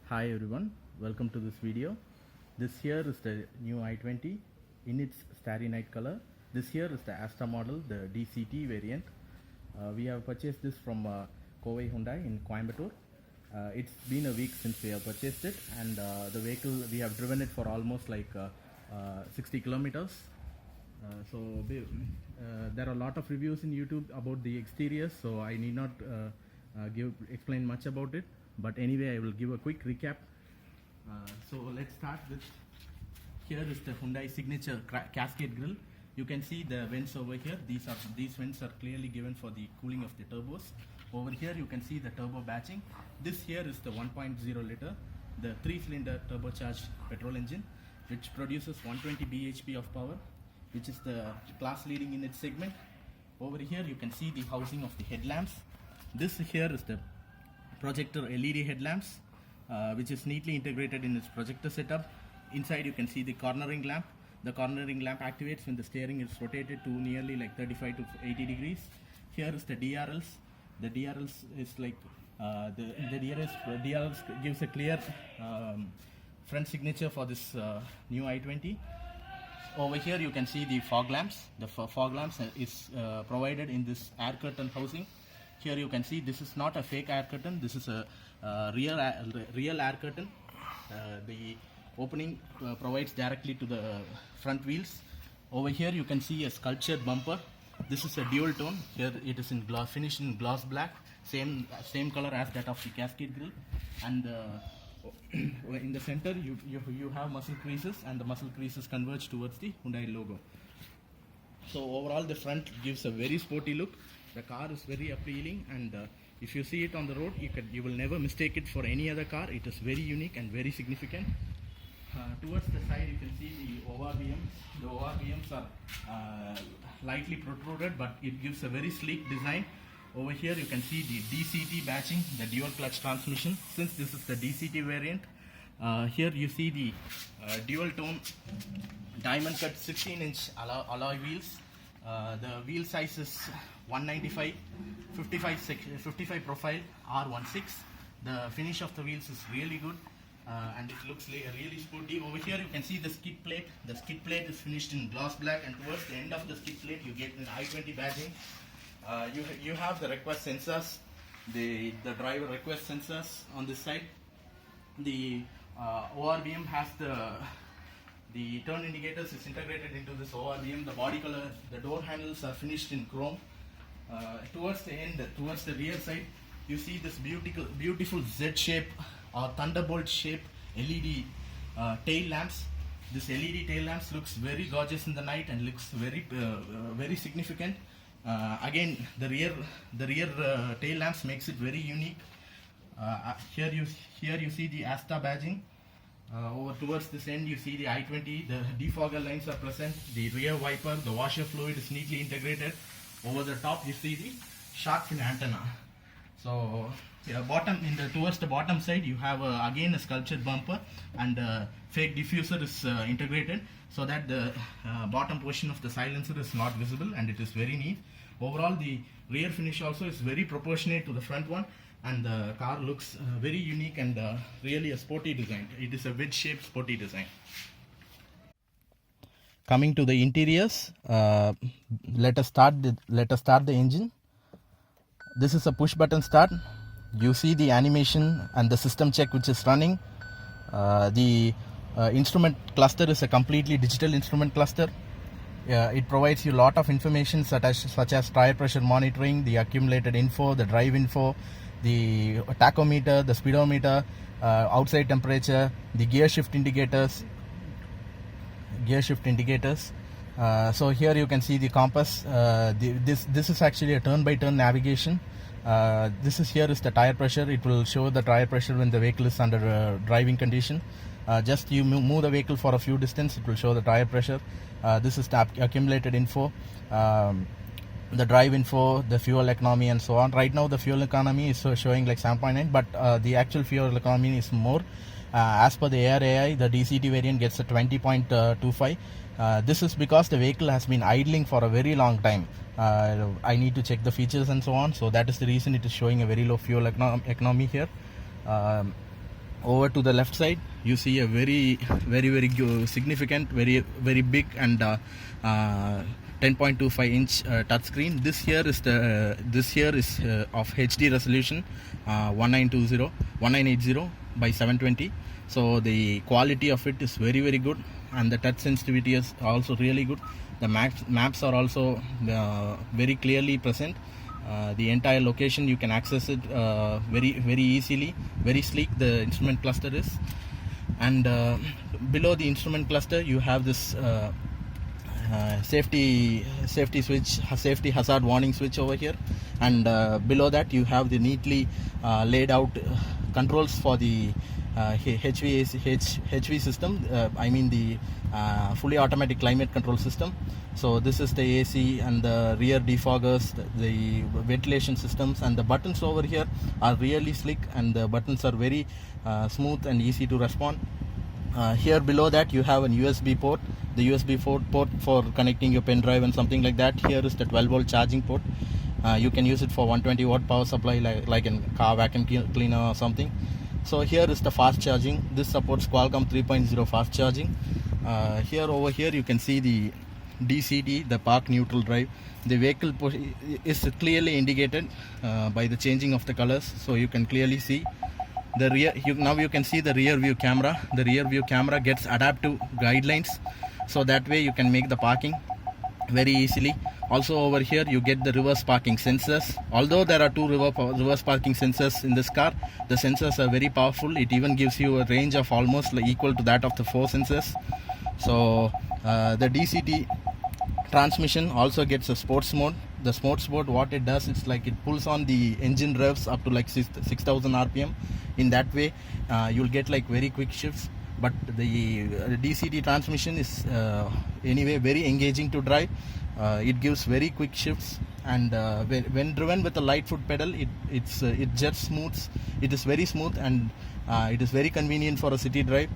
Hi everyone, welcome to this video. This here is the new i20 in its starry night color. This here is the Astra model, the DCT variant. We have purchased this from Kovai Hyundai in Coimbatore. It's been a week since we have purchased it, and the vehicle, we have driven it for almost like 60 kilometers. There are a lot of reviews in YouTube about the exteriors, so I need not explain much about it. But anyway, I will give a quick recap. So let's start with, here is the Hyundai signature cascade grille. You can see the vents over here. These vents are clearly given for the cooling of the turbos. Over here you can see the turbo batching. This here is the 1.0 liter, the 3-cylinder turbocharged petrol engine, which produces 120 bhp of power, which is the class leading in its segment. Over here you can see the housing of the headlamps. This here is the projector LED headlamps, which is neatly integrated in its projector setup. Inside you can see the cornering lamp. The cornering lamp activates when the steering is rotated to nearly like 35 to 80 degrees. Here is the DRLs. The DRLs is like the DRLs gives a clear front signature for this new i20. Over here you can see the fog lamps. The fog lamps is provided in this air curtain housing. Here you can see this is not a fake air curtain. This is a real air curtain. The opening provides directly to the front wheels. Over here you can see a sculptured bumper. This is a dual tone. Here it is in gloss, finished in gloss black, same color as that of the cascade grille. And in the center you have muscle creases, and the muscle creases converge towards the Hyundai logo. So overall the front gives a very sporty look. The car is very appealing, and if you see it on the road, you will never mistake it for any other car. It is very unique and very significant. Towards the side you can see the ORVMs. The ORVMs are lightly protruded, but it gives a very sleek design. Over here you can see the DCT batching, the dual clutch transmission, since this is the DCT variant. Here you see the dual tone diamond cut 16-inch alloy wheels. The wheel size is 195, 55 profile R16. The finish of the wheels is really good, and it looks like really sporty. Over here you can see the skid plate. The skid plate is finished in gloss black, and towards the end of the skid plate you get an i20 badging. You have the request sensors, the driver request sensors on this side. The ORVM has the turn indicators is integrated into this ORVM. The body color, the door handles are finished in chrome. Towards the end, towards the rear side, you see this beautiful Z shape or thunderbolt shape LED tail lamps. This LED tail lamps looks very gorgeous in the night and looks very significant. Again, the rear tail lamps makes it very unique. Here you see the Astra badging. Over towards this end you see the i20, the defogger lines are present, the rear wiper, the washer fluid is neatly integrated. Over the top you see the shark fin antenna. So towards the bottom side you have again a sculptured bumper, and fake diffuser is integrated, so that the bottom portion of the silencer is not visible, and it is very neat. Overall the rear finish also is very proportionate to the front one, and the car looks very unique and really a sporty design. It is a wedge-shaped sporty design. Coming to the interiors, let us start the engine. This is a push-button start. You see the animation and the system check which is running. The instrument cluster is a completely digital instrument cluster. It provides you a lot of information such as tire pressure monitoring, the accumulated info, the drive info, the tachometer, the speedometer, outside temperature, the gear shift indicators. So here you can see the compass. This is actually a turn-by-turn navigation. Here is the tire pressure. It will show the tire pressure when the vehicle is under driving condition. Just you move the vehicle for a few distance, it will show the tire pressure. This is the accumulated info, the drive info, the fuel economy, and so on. Right now the fuel economy is showing like 7.9, but the actual fuel economy is more. As per the ARAI, the DCT variant gets a 20.25. This is because the vehicle has been idling for a very long time. I need to check the features and so on, so that is the reason it is showing a very low fuel economy here. Over to the left side, you see a very significant, very big and 10.25 inch touch screen. This here is of HD resolution, 1980 by 720. So the quality of it is very good, and the touch sensitivity is also really good. The maps are also very clearly present. The entire location you can access it very easily. Very sleek the instrument cluster is, and below the instrument cluster you have this safety switch, safety hazard warning switch over here, and below that you have the neatly laid out controls for the HV system. I mean the fully automatic climate control system. So this is the AC and the rear defoggers, the ventilation systems, and the buttons over here are really slick, and the buttons are very smooth and easy to respond. Here below that you have an USB port, the USB port for connecting your pen drive and something like that. Here is the 12 volt charging port. You can use it for 120 watt power supply, like in car vacuum cleaner or something. So here is the fast charging. This supports Qualcomm 3.0 fast charging. Over here you can see the DCT, the park neutral drive. The vehicle is clearly indicated by the changing of the colors, so you can clearly see the rear. Now you can see the rear view camera. The rear view camera gets adaptive guidelines, so that way you can make the parking very easily. Also over here you get the reverse parking sensors. Although there are two reverse parking sensors in this car, the sensors are very powerful. It even gives you a range of almost equal to that of the 4 sensors. So the DCT transmission also gets a sports mode. The sports mode, what it does, it's like it pulls on the engine revs up to like 6,000 rpm. In that way you'll get like very quick shifts. But the DCT transmission is anyway very engaging to drive. It gives very quick shifts, and when driven with a light foot pedal, it just smooths. It is very smooth, and it is very convenient for a city drive.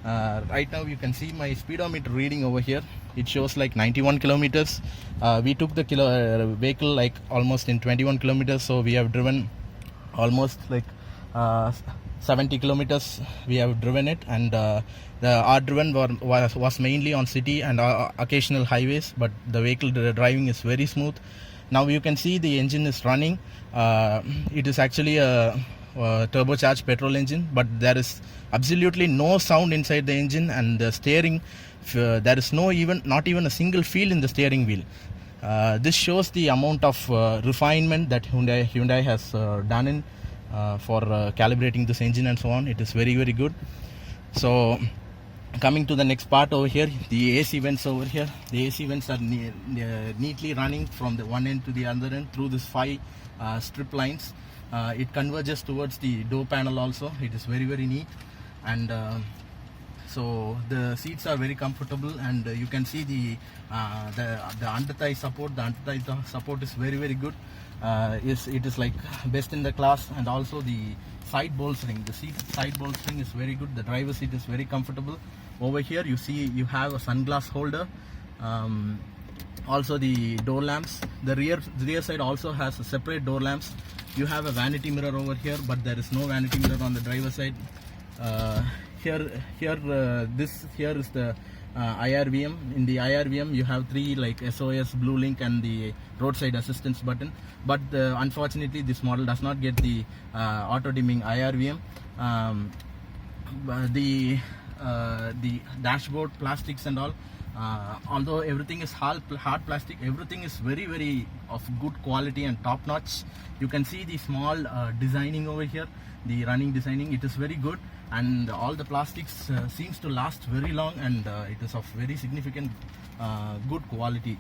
Right now you can see my speedometer reading over here. It shows like 91 kilometers. We took the vehicle like almost in 21 kilometers, so we have driven almost like 70 kilometers we have driven it, and our driven was mainly on city and occasional highways, but the vehicle driving is very smooth. Now you can see the engine is running. It is actually a turbocharged petrol engine, but there is absolutely no sound inside the engine, and the steering, there is not even a single feel in the steering wheel. This shows the amount of refinement that Hyundai has done in for calibrating this engine and so on. It is very good. So coming to the next part over here, the AC vents over here. The AC vents are neatly running from the one end to the other end through this 5 strip lines. It converges towards the door panel also. It is very neat, and so the seats are very comfortable, and you can see the under-thigh support. The under-thigh support is very good. It is like best in the class, and also the side bolstering. The side bolstering is very good. The driver's seat is very comfortable. Over here you see you have a sunglass holder. Also the door lamps. The rear side also has a separate door lamps. You have a vanity mirror over here, but there is no vanity mirror on the driver's side. This here is the IRVM. In the IRVM you have 3 like SOS, Blue Link, and the roadside assistance button, but unfortunately this model does not get the auto dimming IRVM. The dashboard plastics and all, although everything is hard plastic, everything is very of good quality and top notch. You can see the small designing over here, the running designing. It is very good, and all the plastics seems to last very long, and it is of very significant good quality,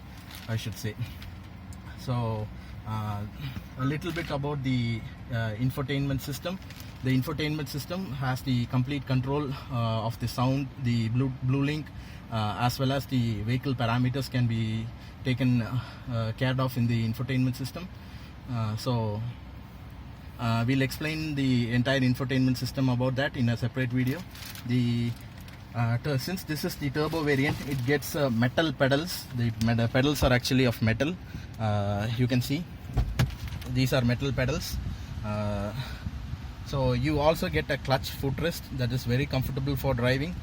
I should say. So a little bit about the infotainment system. The infotainment system has the complete control of the sound. The Blue Link as well as the vehicle parameters can be taken care of in the infotainment system. So we'll explain the entire infotainment system about that in a separate video. Since this is the turbo variant, it gets metal pedals. The pedals are actually of metal. You can see these are metal pedals. So you also get a clutch footrest that is very comfortable for driving.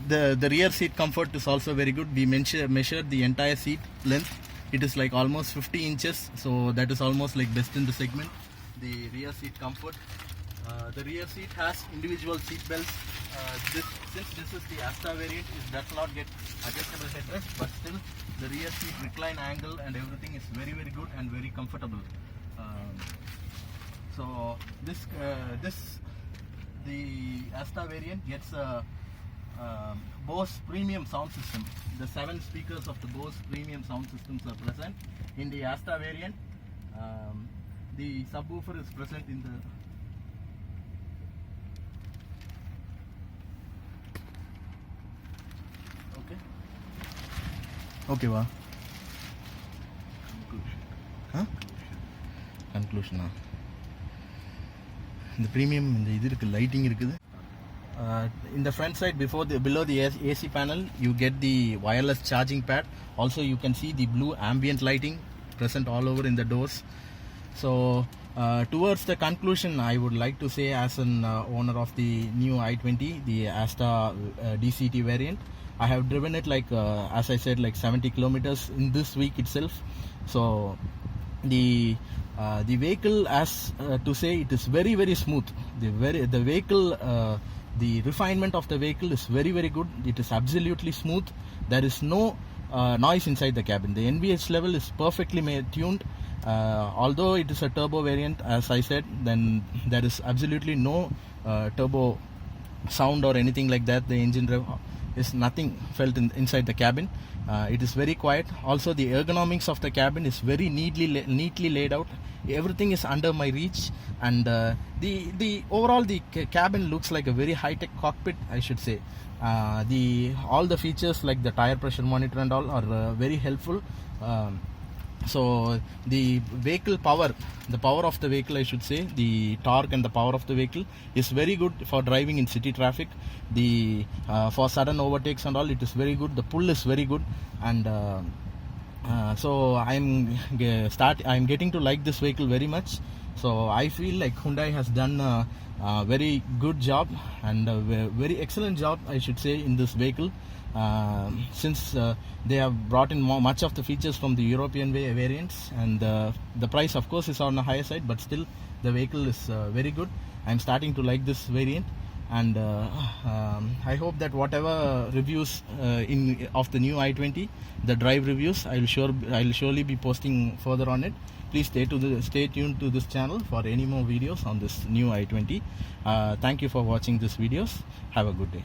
The rear seat comfort is also very good. We measured the entire seat length. It is like almost 50 inches, so that is almost like best in the segment. The rear seat comfort. The rear seat has individual seat belts. Since this is the Asta variant, it does not get adjustable headrest, but still the rear seat recline angle and everything is very good and very comfortable. So the Asta variant gets a Bose premium sound system. The 7 speakers of the Bose premium sound systems are present. In the Asta variant, the subwoofer is present in the okay wow. Conclusion the premium இந்த lighting இருக்குது. In the front side below the AC panel you get the wireless charging pad. Also you can see the blue ambient lighting present all over in the doors. So towards the conclusion, I would like to say, as an owner of the new i20, the Asta DCT variant, I have driven it like as I said, like 70 kilometers in this week itself. So the vehicle, as to say, it is very smooth. The vehicle, the refinement of the vehicle is very good. It is absolutely smooth. There is no noise inside the cabin. The NVH level is perfectly tuned. Although it is a turbo variant, as I said, then there is absolutely no turbo sound or anything like that. The engine rev is nothing felt inside the cabin. It is very quiet. Also the ergonomics of the cabin is very neatly laid out. Everything is under my reach, and the overall the cabin looks like a very high-tech cockpit, I should say. All the features like the tire pressure monitor and all are very helpful. So the vehicle power, the power of the vehicle, I should say, the torque and the power of the vehicle is very good for driving in city traffic. For sudden overtakes and all, it is very good. The pull is very good, and so I'm getting to like this vehicle very much. So I feel like Hyundai has done a very good job and a very excellent job, I should say, in this vehicle. Since they have brought in much of the features from the European variants, and the price of course is on the higher side, but still the vehicle is very good. I'm starting to like this variant, and I hope that whatever reviews of the new i20, the drive reviews, I'll surely be posting further on it. Please stay tuned to this channel for any more videos on this new i20. Thank you for watching these videos. Have a good day.